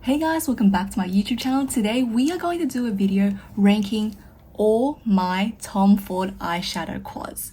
Hey guys, welcome back to my YouTube channel. Today we are going to do a video ranking all my Tom Ford eyeshadow quads.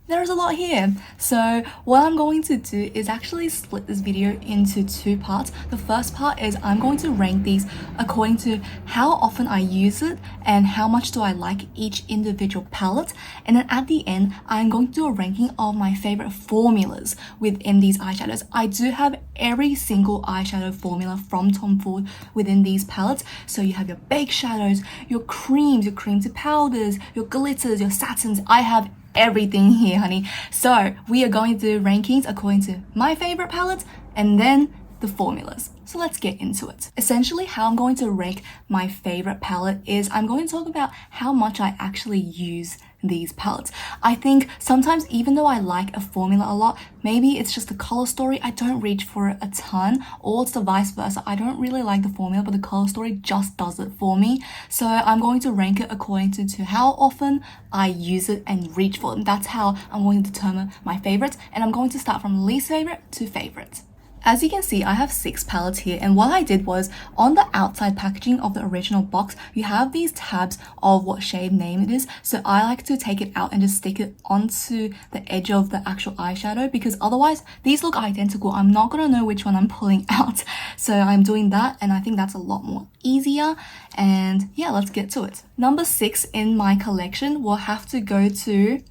There's a lot here, so what I'm going to do is actually split this video into two parts. The first part is I'm going to rank these according to how often I use it and how much do I like each individual palette, and then at the end I'm going to do a ranking of my favorite formulas within these eyeshadows. I do have every single eyeshadow formula from Tom Ford within these palettes, so you have your baked shadows, your creams, your cream to powders, your glitters, your satins. I have everything here, honey. So we are going to do rankings according to my favorite palettes and then the formulas. So let's get into it. Essentially, how I'm going to rank my favorite palette is I'm going to talk about how much I actually use these palettes. I think sometimes, even though I like a formula a lot, maybe it's just the color story, I don't reach for it a ton, or it's the vice versa. I don't really like the formula, but the color story just does it for me. So I'm going to rank it according to how often I use it and reach for it. And that's how I'm going to determine my favorites. And I'm going to start from least favorite to favorite. As you can see, I have 6 palettes here, and what I did was on the outside packaging of the original box, you have these tabs of what shade name it is. So I like to take it out and just stick it onto the edge of the actual eyeshadow, because otherwise these look identical. I'm not gonna know which one I'm pulling out. So I'm doing that, and I think that's a lot more easier. And yeah, let's get to it. Number 6 in my collection will have to go to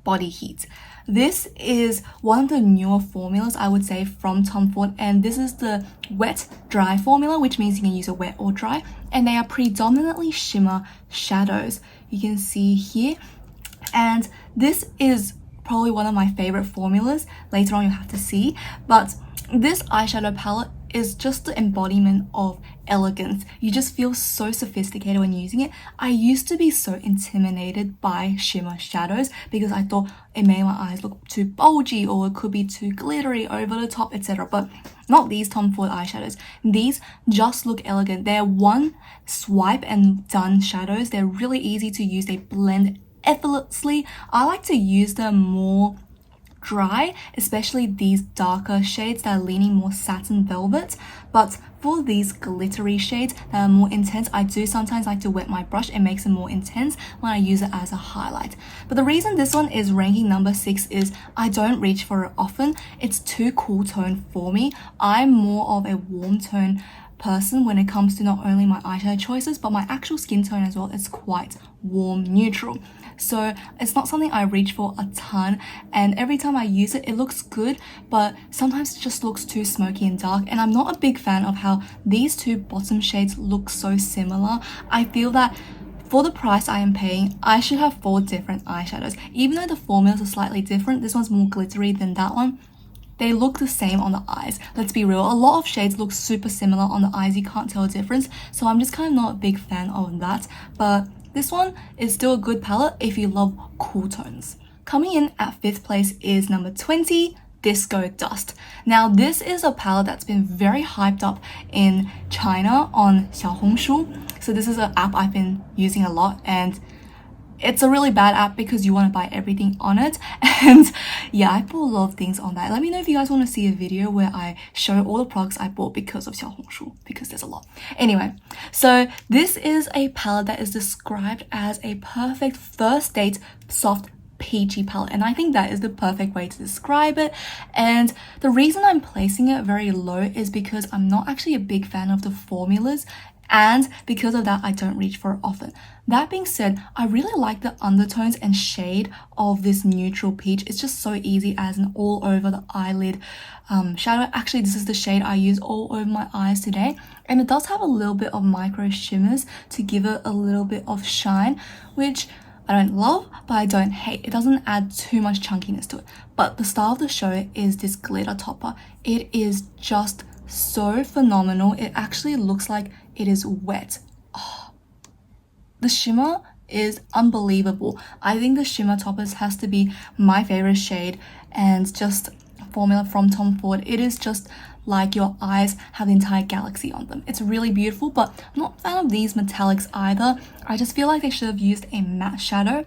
Body Heat. This is one of the newer formulas, I would say, from Tom Ford, and this is the wet dry formula, which means you can use a wet or dry, and they are predominantly shimmer shadows. You can see here, and this is probably one of my favorite formulas. Later on you'll have to see, but this eyeshadow palette is just the embodiment of elegance. You just feel so sophisticated when using it. I used to be so intimidated by shimmer shadows because I thought it made my eyes look too bulgy, or it could be too glittery, over the top, etc. But not these Tom Ford eyeshadows. These just look elegant. They're one swipe and done shadows. They're really easy to use. They blend effortlessly. I like to use them more dry, especially these darker shades that are leaning more satin velvet. But for these glittery shades that are more intense, I do sometimes like to wet my brush. It makes it more intense when I use it as a highlight. But the reason this one is ranking number 6 is I don't reach for it often. It's too cool tone for me. I'm more of a warm tone person when it comes to not only my eyeshadow choices, but my actual skin tone as well is quite warm neutral. So it's not something I reach for a ton, and every time I use it, it looks good, but sometimes it just looks too smoky and dark, and I'm not a big fan of how these two bottom shades look so similar. I feel that for the price I am paying, I should have 4 different eyeshadows. Even though the formulas are slightly different, this one's more glittery than that one, they look the same on the eyes. Let's be real, a lot of shades look super similar on the eyes, you can't tell a difference, so I'm just kind of not a big fan of that. But this one is still a good palette if you love cool tones. Coming in at 5th place is number 20, Disco Dust. Now this is a palette that's been very hyped up in China on Xiaohongshu. So this is an app I've been using a lot, and it's a really bad app because you want to buy everything on it. And yeah, I bought a lot of things on that. Let me know if you guys want to see a video where I show all the products I bought because of Xiaohongshu, because there's a lot. Anyway, so this is a palette that is described as a perfect first date soft peachy palette, and I think that is the perfect way to describe it. And the reason I'm placing it very low is because I'm not actually a big fan of the formulas, and because of that I don't reach for it often. That being said, I really like the undertones and shade of this neutral peach. It's just so easy as an all over the eyelid shadow. Actually, this is the shade I use all over my eyes today, and it does have a little bit of micro shimmers to give it a little bit of shine, which I don't love, but I don't hate. It doesn't add too much chunkiness to it. But the star of the show is this glitter topper. It is just so phenomenal. It actually looks like it is wet. Oh, the shimmer is unbelievable. I think the shimmer Topaz has to be my favorite shade, and just formula from Tom Ford. It is just like your eyes have the entire galaxy on them. It's really beautiful, but I'm not a fan of these metallics either. I just feel like they should have used a matte shadow.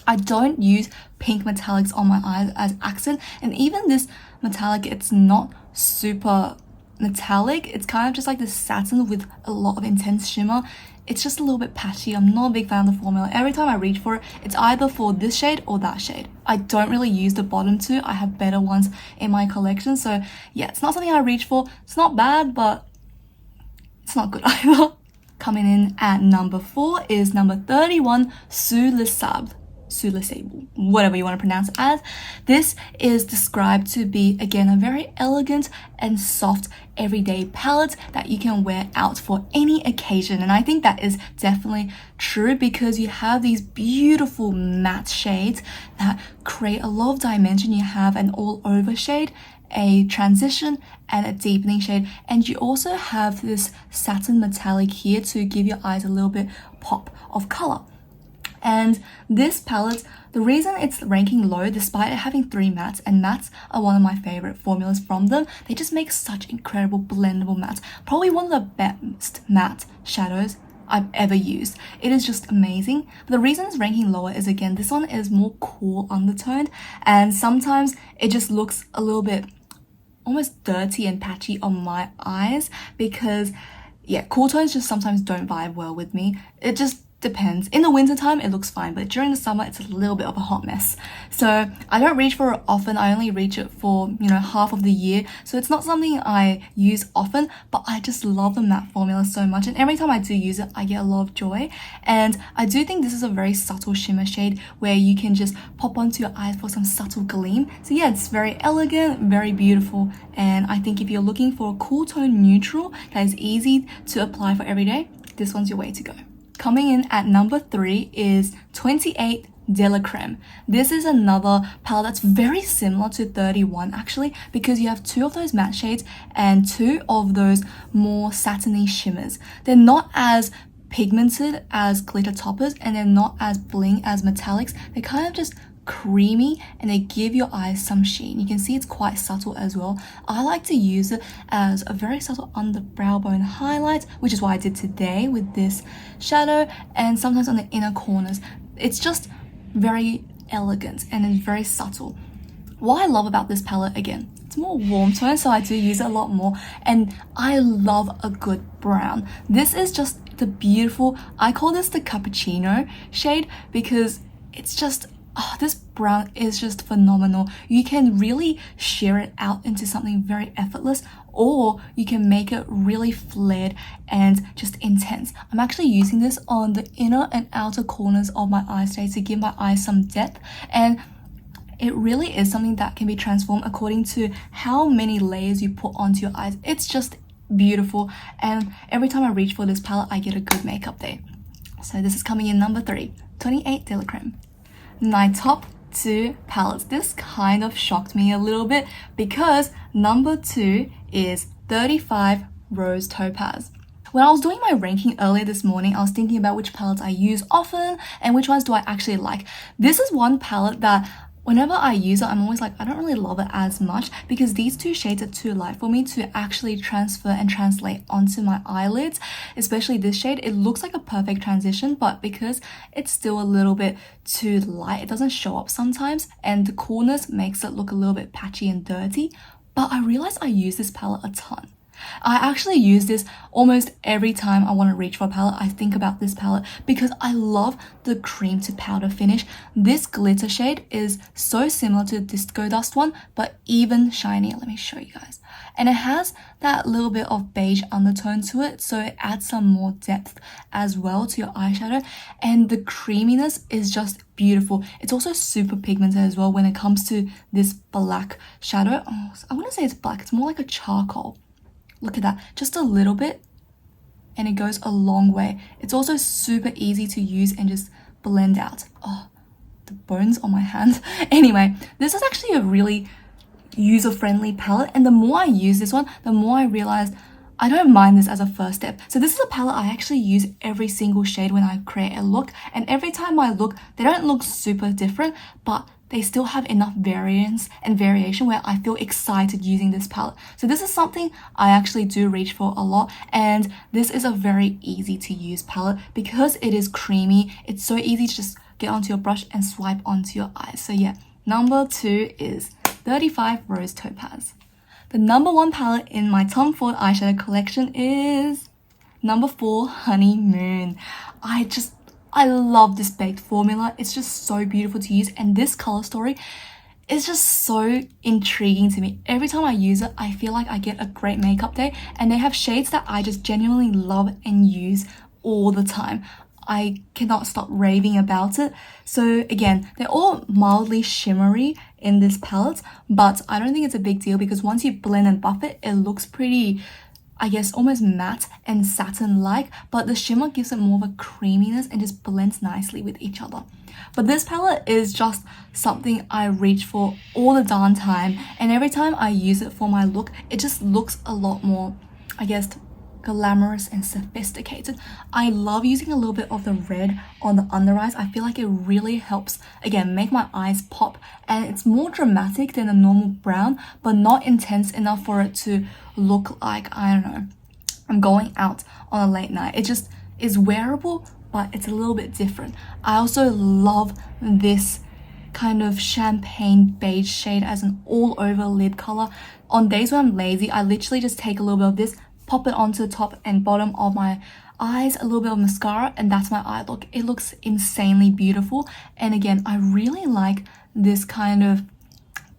I don't use pink metallics on my eyes as accent, and even this metallic, it's not super metallic. It's kind of just like the satin with a lot of intense shimmer. It's just a little bit patchy. I'm not a big fan of the formula. Every time I reach for it, it's either for this shade or that shade. I don't really use the bottom two. I have better ones in my collection. So yeah, it's not something I reach for. It's not bad, but it's not good either. Coming in at number 4 is number 31, Sous Le Sable. Sous Le Sable, whatever you want to pronounce it as. This is described to be, again, a very elegant and soft everyday palette that you can wear out for any occasion. And I think that is definitely true because you have these beautiful matte shades that create a lot of dimension. You have an all over shade, a transition, and a deepening shade, and you also have this satin metallic here to give your eyes a little bit pop of color. And this palette, the reason it's ranking low despite it having 3 mattes, and mattes are one of my favorite formulas from them, they just make such incredible blendable mattes. Probably one of the best matte shadows I've ever used. It is just amazing. But the reason it's ranking lower is, again, this one is more cool undertoned, and sometimes it just looks a little bit almost dirty and patchy on my eyes because, yeah, cool tones just sometimes don't vibe well with me. It just depends. In the winter time it looks fine, but during the summer it's a little bit of a hot mess. So I don't reach for it often. I only reach it for, half of the year, so it's not something I use often, but I just love the matte formula so much, and every time I do use it I get a lot of joy. And I do think this is a very subtle shimmer shade where you can just pop onto your eyes for some subtle gleam. So yeah, it's very elegant, very beautiful, and I think if you're looking for a cool tone neutral that is easy to apply for every day, this one's your way to go. Coming in at number 3 is 28 de la Creme. This is another palette that's very similar to 31 actually, because you have 2 of those matte shades and 2 of those more satiny shimmers. They're not as pigmented as glitter toppers, and they're not as bling as metallics. They're kind of just creamy, and they give your eyes some sheen. You can see it's quite subtle as well. I like to use it as a very subtle under brow bone highlight, which is what I did today with this shadow, and sometimes on the inner corners. It's just very elegant and it's very subtle. What I love about this palette, again, it's more warm tone, so I do use it a lot more, and I love a good brown. This is just the beautiful, I call this the cappuccino shade because it's just, this brown is just phenomenal. You can really sheer it out into something very effortless, or you can make it really flared and just intense. I'm actually using this on the inner and outer corners of my eyes today to give my eyes some depth, and it really is something that can be transformed according to how many layers you put onto your eyes. It's just beautiful, and every time I reach for this palette I get a good makeup day. So this is coming in number 3, 28 de la Creme. My top 2 palettes. This kind of shocked me a little bit because number 2 is 35 Rose Topaz. When I was doing my ranking earlier this morning, I was thinking about which palettes I use often and which ones do I actually like. This is one palette that whenever I use it, I'm always like, I don't really love it as much because these 2 shades are too light for me to actually transfer and translate onto my eyelids. Especially this shade, it looks like a perfect transition, but because it's still a little bit too light, it doesn't show up sometimes, and the coolness makes it look a little bit patchy and dirty. But I realized I use this palette a ton. I actually use this almost every time I want to reach for a palette. I think about this palette because I love the cream to powder finish. This glitter shade is so similar to the Disco Dust one, but even shinier. Let me show you guys. And it has that little bit of beige undertone to it, so it adds some more depth as well to your eyeshadow, and the creaminess is just beautiful. It's also super pigmented as well when it comes to this black shadow. Oh, I wouldn't say it's black, it's more like a charcoal. Look at that, just a little bit, and it goes a long way. It's also super easy to use and just blend out. Oh, the bones on my hand. Anyway, this is actually a really user-friendly palette, and the more I use this one, the more I realized I don't mind this as a first step. So this is a palette I actually use every single shade when I create a look, and every time I look, they don't look super different, but they still have enough variance and variation where I feel excited using this palette. So this is something I actually do reach for a lot, and this is a very easy to use palette because it is creamy. It's so easy to just get onto your brush and swipe onto your eyes. So yeah, number 2 is 35 Rose Topaz. The number 1 palette in my Tom Ford eyeshadow collection is number 4, Honeymoon. I love this baked formula. It's just so beautiful to use, and this color story is just so intriguing to me. Every time I use it, I feel like I get a great makeup day, and they have shades that I just genuinely love and use all the time. I cannot stop raving about it. So again, they're all mildly shimmery in this palette, but I don't think it's a big deal because once you blend and buff it, it looks pretty, I guess, almost matte and satin-like, but the shimmer gives it more of a creaminess and just blends nicely with each other. But this palette is just something I reach for all the darn time, and every time I use it for my look, it just looks a lot more, I guess, glamorous and sophisticated. I love using a little bit of the red on the under eyes. I feel like it really helps, again, make my eyes pop, and it's more dramatic than a normal brown, but not intense enough for it to look like, I don't know, I'm going out on a late night. It just is wearable, but it's a little bit different. I also love this kind of champagne beige shade as an all over lid color. On days when I'm lazy, I literally just take a little bit of this, pop it onto the top and bottom of my eyes, a little bit of mascara, and that's my eye look. It looks insanely beautiful. And again, I really like this kind of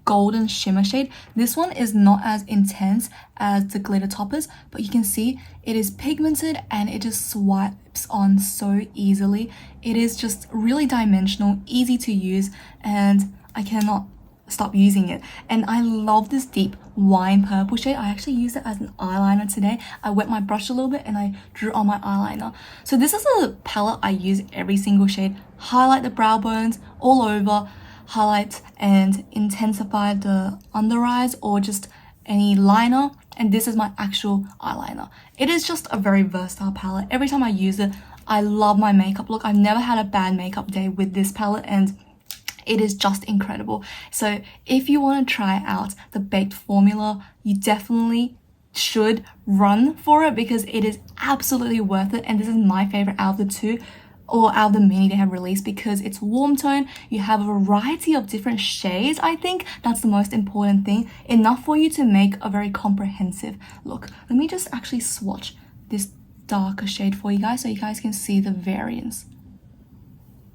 golden shimmer shade. This one is not as intense as the glitter Topaz, but you can see it is pigmented and it just swipes on so easily. It is just really dimensional, easy to use, and I cannot stop using it. And I love this deep wine purple shade. I actually used it as an eyeliner today. I wet my brush a little bit and I drew on my eyeliner. So this is a palette I use every single shade. Highlight the brow bones all over, highlight and intensify the under eyes or just any liner, and this is my actual eyeliner. It is just a very versatile palette. Every time I use it, I love my makeup look. I've never had a bad makeup day with this palette, and it is just incredible. So if you want to try out the baked formula, you definitely should run for it because it is absolutely worth it. And this is my favorite out of the two, or out of the many they have released, because it's warm tone. You have a variety of different shades. I think that's the most important thing, enough for you to make a very comprehensive look. Let me just actually swatch this darker shade for you guys so you guys can see the variance.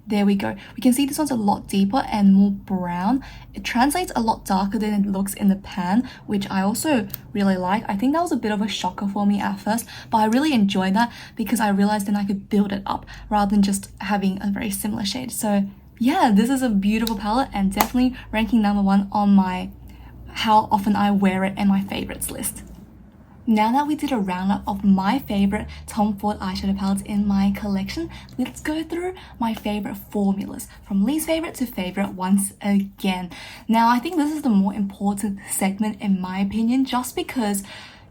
There we go. We can see this one's a lot deeper and more brown. It translates a lot darker than it looks in the pan, which I also really like. I think that was a bit of a shocker for me at first, but I really enjoyed that because I realized then I could build it up rather than just having a very similar shade. So yeah, this is a beautiful palette and definitely ranking number 1 on my how often I wear it and my favorites list. Now that we did a roundup of my favorite Tom Ford eyeshadow palettes in my collection, let's go through my favorite formulas, from least favorite to favorite once again. Now, I think this is the more important segment in my opinion, just because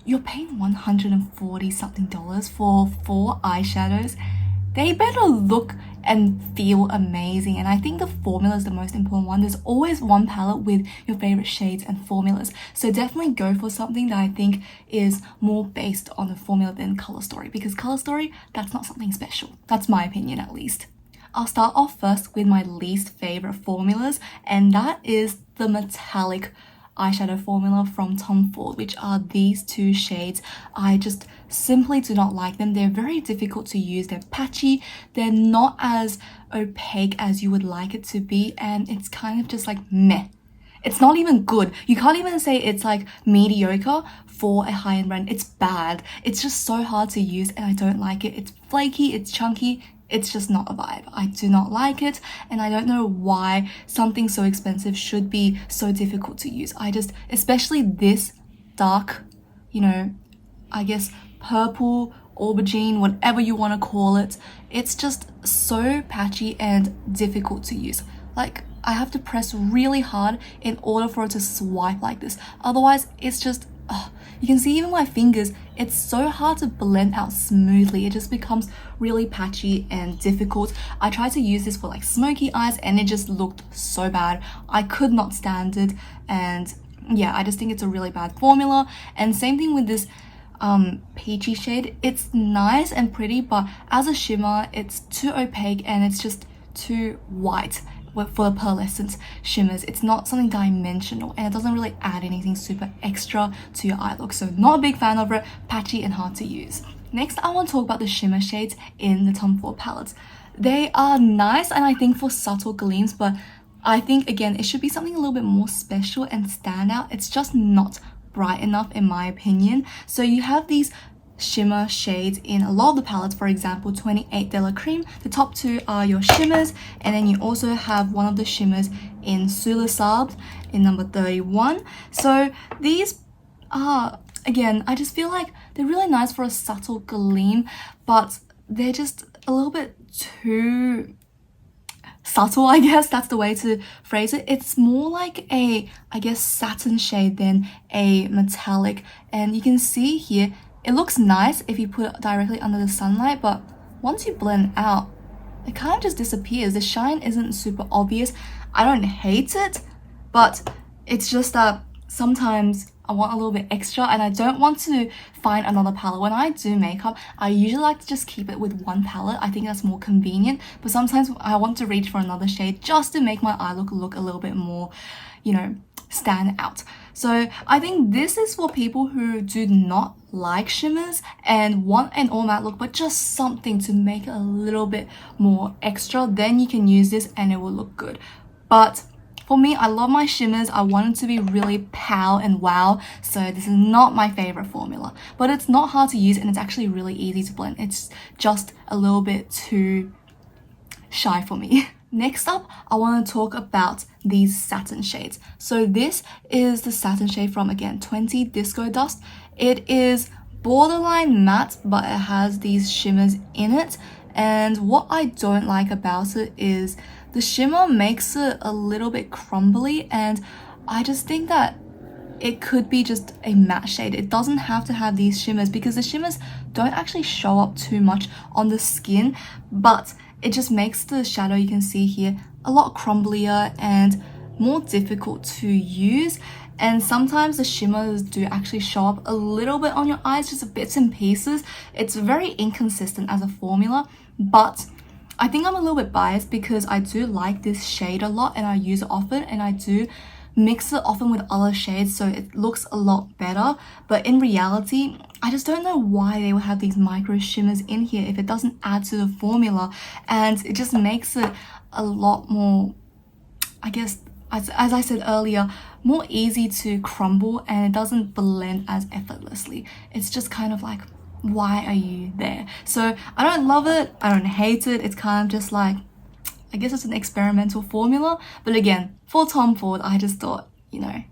you're paying $140 something for 4 eyeshadows. They better look and feel amazing, and I think the formula is the most important one. There's always one palette with your favorite shades and formulas, so definitely go for something that I think is more based on the formula than color story, because color story, that's not something special. That's my opinion, at least. I'll start off first with my least favorite formulas, and that is the metallic eyeshadow formula from Tom Ford, which are these 2 shades. I just simply do not like them. They're very difficult to use. They're patchy. They're not as opaque as you would like it to be, and it's kind of just like meh. It's not even good. You can't even say it's like mediocre for a high-end brand. It's bad. It's just so hard to use and I don't like it. It's flaky, it's chunky. It's just not a vibe. I do not like it, and I don't know why something so expensive should be so difficult to use. Especially this dark, I guess purple, aubergine, whatever you want to call it. It's just so patchy and difficult to use. Like, I have to press really hard in order for it to swipe like this. Otherwise, it's just, you can see even my fingers, it's so hard to blend out smoothly. It just becomes really patchy and difficult. I tried to use this for like smoky eyes and it just looked so bad. I could not stand it, and yeah, I just think it's a really bad formula. And same thing with this peachy shade. It's nice and pretty, but as a shimmer, it's too opaque and it's just too white. for the pearlescent shimmers, it's not something dimensional and it doesn't really add anything super extra to your eye look. So not a big fan of it, patchy and hard to use. Next, I want to talk about the shimmer shades in the Tom Ford palettes. They are nice and I think for subtle gleams, but I think again it should be something a little bit more special and stand out. It's just not bright enough in my opinion. So you have these shimmer shades in a lot of the palettes, for example 28 de la Creme. The top two are your shimmers, and then you also have one of the shimmers in Sous Le Sable in number 31. So these are, again, I just feel like they're really nice for a subtle gleam, but they're just a little bit too subtle, I guess that's the way to phrase it. It's more like a, I guess, satin shade than a metallic, and you can see here it looks nice if you put it directly under the sunlight, but once you blend out, it kind of just disappears. The shine isn't super obvious. I don't hate it, but it's just that sometimes I want a little bit extra and I don't want to find another palette. When I do makeup, I usually like to just keep it with one palette. I think that's more convenient, but sometimes I want to reach for another shade just to make my eye look a little bit more, you know, stand out. So I think this is for people who do not like shimmers and want an all matte look, but just something to make it a little bit more extra. Then you can use this and it will look good. But for me, I love my shimmers. I want it to be really pow and wow. So this is not my favorite formula, but it's not hard to use and it's actually really easy to blend. It's just a little bit too shy for me. Next up, I want to talk about these satin shades. So this is the satin shade from, again, 20 Disco Dust. It is borderline matte, but it has these shimmers in it. And what I don't like about it is the shimmer makes it a little bit crumbly, and I just think that it could be just a matte shade. It doesn't have to have these shimmers because the shimmers don't actually show up too much on the skin, but it just makes the shadow you can see here a lot crumblier and more difficult to use. And sometimes the shimmers do actually show up a little bit on your eyes, just bits and pieces. It's very inconsistent as a formula, but I think I'm a little bit biased because I do like this shade a lot and I use it often, and I do mix it often with other shades so it looks a lot better. But in reality, I just don't know why they would have these micro shimmers in here if it doesn't add to the formula, and it just makes it a lot more, I guess, as I said earlier, more easy to crumble, and it doesn't blend as effortlessly. It's just kind of like, why are you there? So I don't love it, I don't hate it. It's kind of just like, I guess it's an experimental formula, but again, for Tom Ford, I just thought, you know,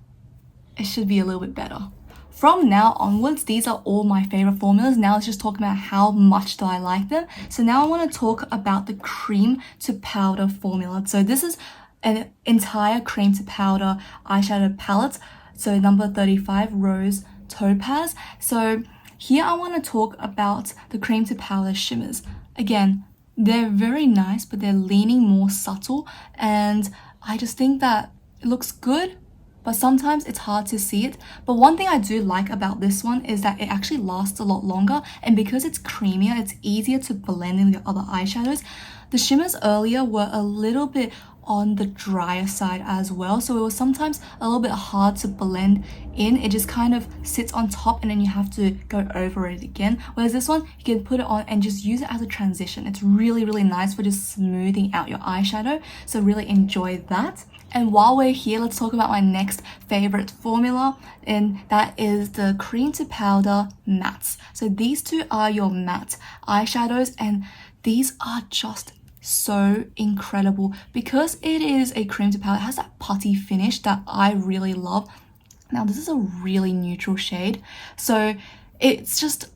it should be a little bit better. From now onwards, these are all my favorite formulas. Now let's just talk about how much do I like them. So now I want to talk about the cream to powder formula. So this is an entire cream to powder eyeshadow palette. So number 35, Rose Topaz. So here I want to talk about the cream to powder shimmers. Again, they're very nice, but they're leaning more subtle, and I just think that it looks good, but sometimes it's hard to see it. But one thing I do like about this one is that it actually lasts a lot longer, and because it's creamier, it's easier to blend in with other eyeshadows. The shimmers earlier were a little bit on the drier side as well, so it was sometimes a little bit hard to blend in. It just kind of sits on top and then you have to go over it again, whereas this one you can put it on and just use it as a transition. It's really nice for just smoothing out your eyeshadow, so really enjoy that. And while we're here, let's talk about my next favorite formula, and that is the cream to powder mattes. So these two are your matte eyeshadows, and these are just so incredible because it is a cream to powder. It has that putty finish that I really love. Now this is a really neutral shade, so it's just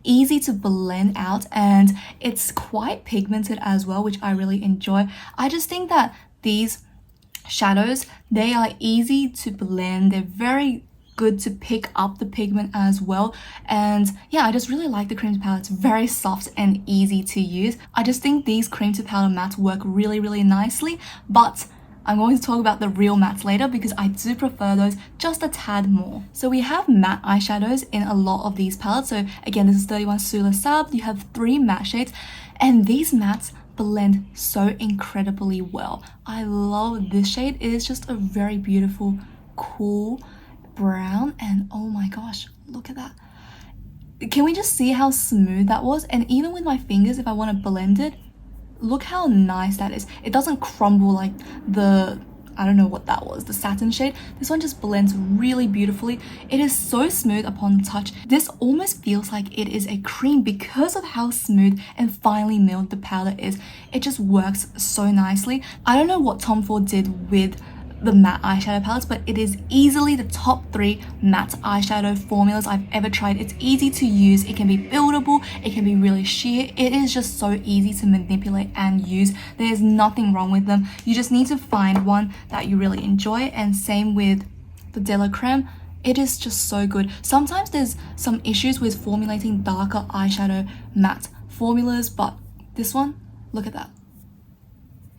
easy to blend out, and it's quite pigmented as well, which I really enjoy. I just think that these shadows, they are easy to blend. They're very good to pick up the pigment as well, and yeah, I just really like the cream to powder. It's very soft and easy to use. I just think these cream to powder mattes work really nicely, but I'm going to talk about the real mattes later because I do prefer those just a tad more. So we have matte eyeshadows in a lot of these palettes. So again, this is 31 Sous Le Sable. You have 3 matte shades, and these mattes, blend so incredibly well. I love this shade. It is just a very beautiful, cool brown, and oh my gosh, look at that. Can we just see how smooth that was? And even with my fingers, if I want to blend it, look how nice that is. It doesn't crumble like the, I don't know what that was, the satin shade. This one just blends really beautifully. It is so smooth upon touch. This almost feels like it is a cream because of how smooth and finely milled the powder is. It just works so nicely. I don't know what Tom Ford did with the matte eyeshadow palettes, but it is easily the top 3 matte eyeshadow formulas I've ever tried. It's easy to use, it can be buildable, it can be really sheer. It is just so easy to manipulate and use. There's nothing wrong with them. You just need to find one that you really enjoy, and same with the De La Creme. It is just so good. Sometimes there's some issues with formulating darker eyeshadow matte formulas, but this one, look at that.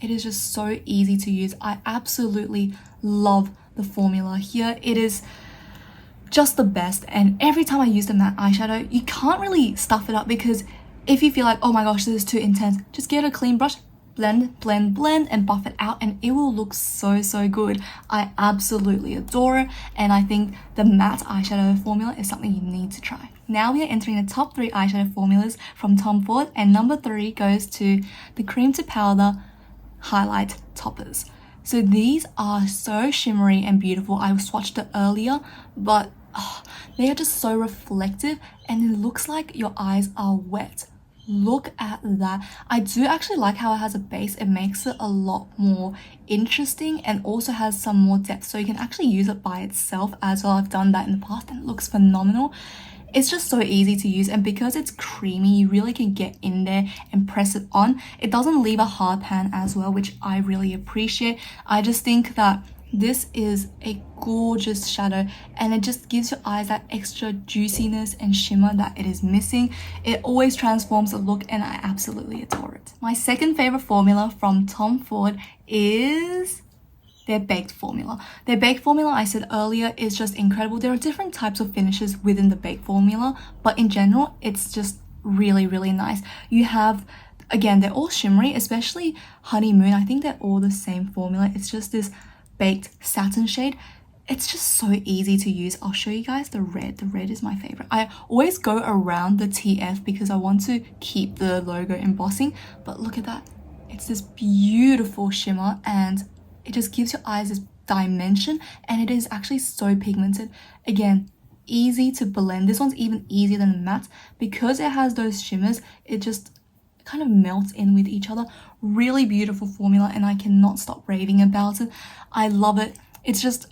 It is just so easy to use. I absolutely love the formula here. It is just the best, and every time I use the matte eyeshadow, you can't really stuff it up, because if you feel like, oh my gosh, this is too intense, just get a clean brush, blend, blend, blend, and buff it out, and it will look so, so good. I absolutely adore it, and I think the matte eyeshadow formula is something you need to try. Now we are entering the top 3 eyeshadow formulas from Tom Ford, and number 3 goes to the Cream to Powder Highlight Toppers. So these are so shimmery and beautiful. I swatched it earlier, but they are just so reflective, and it looks like your eyes are wet. Look at that. I do actually like how it has a base. It makes it a lot more interesting and also has some more depth, so you can actually use it by itself as well. I've done that in the past and it looks phenomenal. It's just so easy to use, and because it's creamy, you really can get in there and press it on. It doesn't leave a hard pan as well, which I really appreciate. I just think that this is a gorgeous shadow, and it just gives your eyes that extra juiciness and shimmer that it is missing. It always transforms the look, and I absolutely adore it. My second favorite formula from Tom Ford is their baked formula. Their baked formula, I said earlier, is just incredible. There are different types of finishes within the baked formula, but in general, it's just really, really nice. You have, again, they're all shimmery, especially Honeymoon. I think they're all the same formula. It's just this baked satin shade. It's just so easy to use. I'll show you guys the red. The red is my favorite. I always go around the TF because I want to keep the logo embossing, but look at that. It's this beautiful shimmer, and it just gives your eyes this dimension, and it is actually so pigmented. Again, easy to blend. This one's even easier than the matte because it has those shimmers. It just kind of melts in with each other. Really beautiful formula, and I cannot stop raving about it. I love it. It's just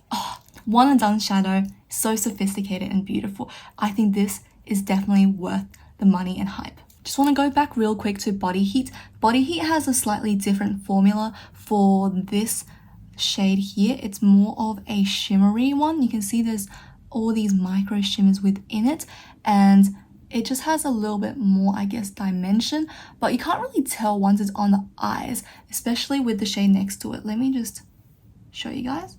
one and done shadow, so sophisticated and beautiful. I think this is definitely worth the money and hype. Just want to go back real quick to Body Heat. Body Heat has a slightly different formula for this shade here. It's more of a shimmery one. You can see there's all these micro shimmers within it, and it just has a little bit more, I guess, dimension, but you can't really tell once it's on the eyes, especially with the shade next to it. Let me just show you guys.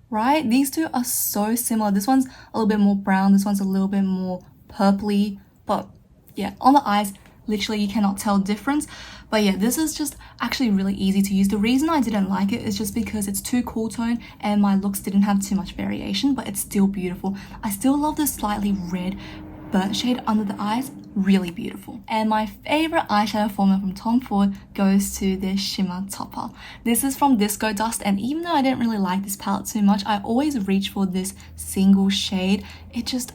Right, these two are so similar. This one's a little bit more brown, this one's a little bit more purpley, but yeah, on the eyes, literally you cannot tell difference. But yeah, this is just actually really easy to use. The reason I didn't like it is just because it's too cool tone and my looks didn't have too much variation, but it's still beautiful. I still love this slightly red burnt shade under the eyes, really beautiful. And my favorite eyeshadow formula from Tom Ford goes to this shimmer topper. This is from Disco Dust, and even though I didn't really like this palette too much, I always reach for this single shade. It just,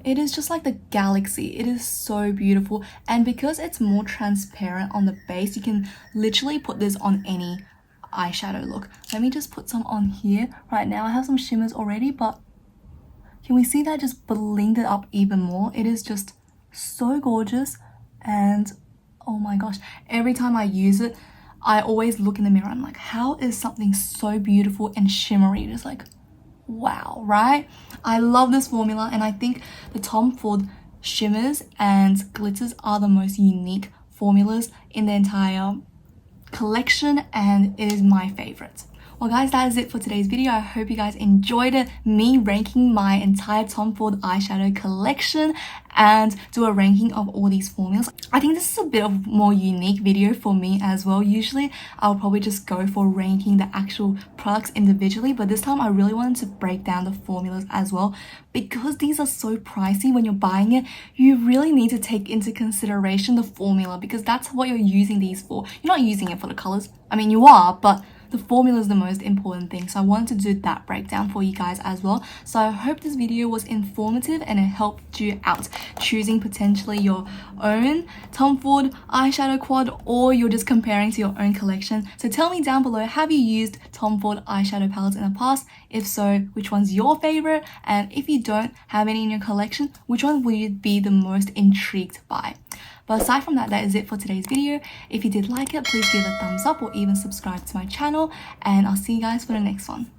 it is just like the galaxy. It is so beautiful, and because it's more transparent on the base, you can literally put this on any eyeshadow look. Let me just put some on here right now. I have some shimmers already, but can we see that just blinged it up even more? It is just so gorgeous, and oh my gosh, every time I use it, I always look in the mirror and I'm like, how is something so beautiful and shimmery? Just like, wow, right? I love this formula, and I think the Tom Ford shimmers and glitters are the most unique formulas in the entire collection, and it is my favorite. Well guys, that is it for today's video. I hope you guys enjoyed it, me ranking my entire Tom Ford eyeshadow collection and do a ranking of all these formulas. I think this is a bit of a more unique video for me as well. Usually I'll probably just go for ranking the actual products individually, but this time I really wanted to break down the formulas as well, because these are so pricey. When you're buying it, you really need to take into consideration the formula, because that's what you're using these for. You're not using it for the colors. I mean, you are, but the formula is the most important thing. So I wanted to do that breakdown for you guys as well. So I hope this video was informative and it helped you out choosing potentially your own Tom Ford eyeshadow quad, or you're just comparing to your own collection. So tell me down below, have you used Tom Ford eyeshadow palettes in the past? If so, which one's your favorite? And if you don't have any in your collection, which one would you be the most intrigued by? But aside from that, that is it for today's video. If you did like it, please give it a thumbs up or even subscribe to my channel, and I'll see you guys for the next one.